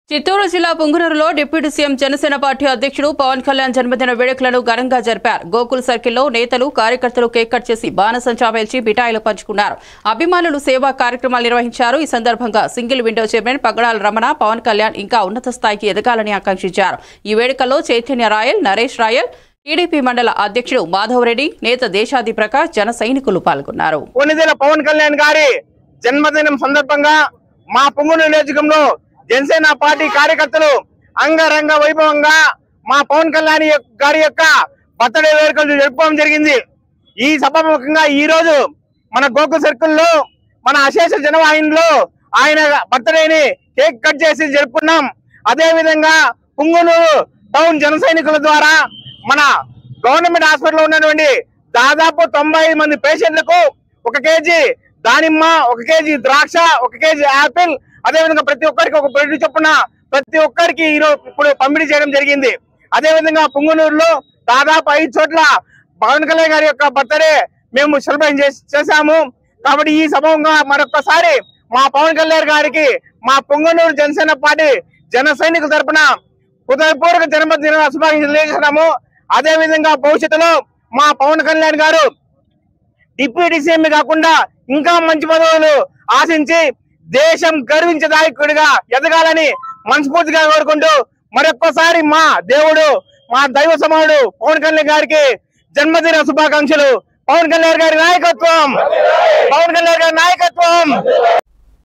చిత్తూరు జిల్లా పుంగనూరులో deputy CM Janasena party అధ్యక్షుడు పవన్ కళ్యాణ్ జన్మదిన వేడుకలను ఘనంగా జరిపారు. గోకుల్ సర్కిల్లో నేతలు కార్యకర్తలు కేక్ కట్ చేసి బాణసంచా పేల్చి మిఠాయిలు పంచుకున్నారు. అభిమానులు సేవా కార్యక్రమాలు నిర్వహించారు. ఈ సందర్భంగా సింగిల్ విండో చైర్మన్ పగడాల రమణ పవన్ కళ్యాణ్ ఇంకా ఉన్నత స్థాయికి ఎదగాలని ఆకాంక్షించారు. ఈ వేడుకల్లో Chaitanya royal, Naresh royal, TDP మండల అధ్యక్షుడు మాధవరెడ్డి, నేత దేశాది ప్రకాష్, జన సైనికులు పాల్గొన్నారు. పవన్ కళ్యాణ్ గారి జన్మదినం సందర్భంగా మా పుంగనూరు నియోజకంలో జనసేన పార్టీ కార్యకర్తలు అంగరంగ వైభవంగా మా పవన్ కళ్యాణ్ గారి యొక్క బర్త్డే వేడుకలు జరుపుకోవడం జరిగింది. ఈ సభాముఖంగా ఈ రోజు మన గోకుల్ సర్కిల్లో మన అశేష జనవాహినిలో ఆయన బర్త్డేని కేక్ కట్ చేసి జరుపుకున్నాం. అదే విధంగా పుంగనూరు టౌన్ జన సైనికుల ద్వారా మన గవర్నమెంట్ హాస్పిటల్లో ఉన్నటువంటి దాదాపు 90 మంది పేషెంట్లకు 1 కేజీ దానిమ్మ, 1 కేజీ ద్రాక్ష, 1 కేజీ యాపిల్, అదేవిధంగా ప్రతి ఒక్కరికి 1 బ్రెడ్ చొప్పున ప్రతి ఒక్కరికి ఇప్పుడు పంపిణీ చేయడం జరిగింది. అదేవిధంగా పుంగనూరులో దాదాపు 5 చోట్ల పవన్ కళ్యాణ్ గారి యొక్క బర్త్డే మేము సెలబ్రేట్ చేశాము. కాబట్టి ఈ సభంగా మరొకసారి మా పవన్ కళ్యాణ్ గారికి మా పుంగనూరు జనసేన పార్టీ జన సైనికుల తరపున హృదయపూర్వక జన్మదిన శుభాకాంక్షలు తెలియజేస్తున్నాము. అదే విధంగా భవిష్యత్తులో మా పవన్ కళ్యాణ్ గారు డిప్యూటీ సీఎం కాకుండా ఇంకా మంచి పదవులు ఆశించి దేశం గర్వించే నాయకుడిగా ఎదగాలని మనస్ఫూర్తిగా కోరుకుంటూ మరొక్కసారి మా దేవుడు, మా దైవ సమానుడు పవన్ కళ్యాణ్ గారికి జన్మదిన శుభాకాంక్షలు. పవన్ కళ్యాణ్ గారి నాయకత్వం, పవన్ కళ్యాణ్ గారి నాయకత్వం.